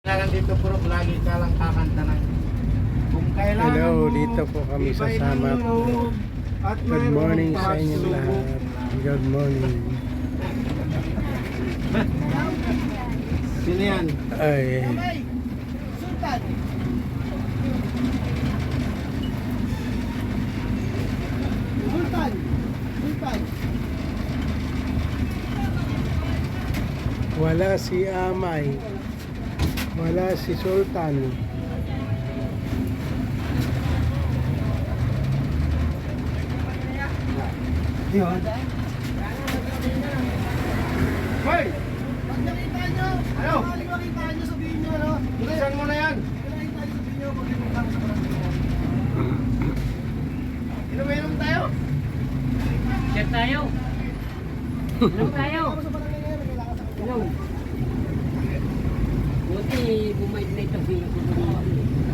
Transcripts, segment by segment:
Dito puro lagi ka lang kakanta ng kung kailangan Hello, mo, dito po kami sa iba'y Samap. naluloob at Good mayroong morning sa inyong pagsubok. lahat. Good morning. Sino yan? Ay, Sultan. Sultan. Sultan. wala si Amay. Wala si Sultan. Yun. Hoy! Pag nakita nyo, Ano? pag makita nyo, sabihin nyo, ano? Bilisan mo na yan! Pag nakita nyo, sabihin nyo, pag nakita ko sa barangay. Inom tayo? Chat tayo. Inom tayo. Ako sa barangay ngayon, nagkailangan sa kanya. Inom. Buti bumait na ito.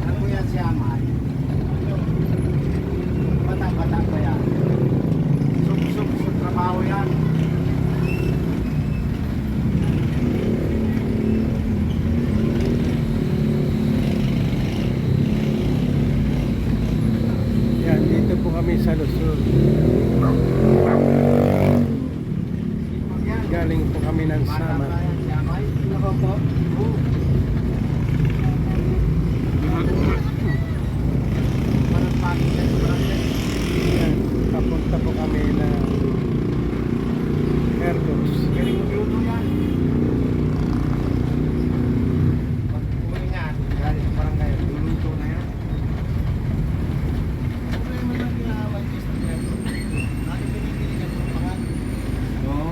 Ako yan si Amay. Bata-bata ko yan. Sub-sub sa trabaho yan. Yan, dito po kami sa Luzon. Galing po kami ng Bata Samap. pa yan si Amay. Ako po. Parang pagod yan sa barangay. Yan, papunta po kami ng Airdos. Galing magluto yan. Pag uwi niya, galing sa barangay, luluto na yan. Problema lang ginawa yung test ng aircon. Bakit binibili ka ng pangan? Oo.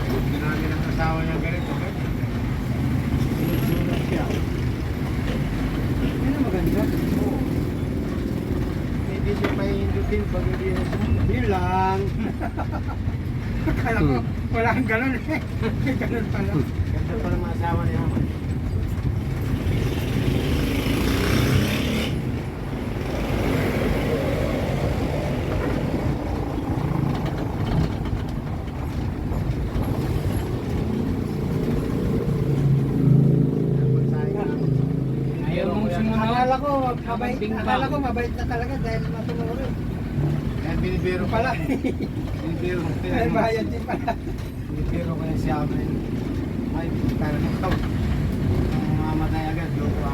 Buti namin ang asawa niya ganito. Sinusulat siya. Yan ang maganda. Oo. Hindi siya pahindutin pag hindi na sumunod. Yun lang. Akala ko, wala kang ganun eh. Ganun pala. Ganda pa ng asawa niya. Ayaw mong sumunod. Akala ko mabait na talaga dahil matunurin. Kaya binibiro Pala. Binibiro. May bayad din pala. Binibiro ko yan siya. Ay, talagang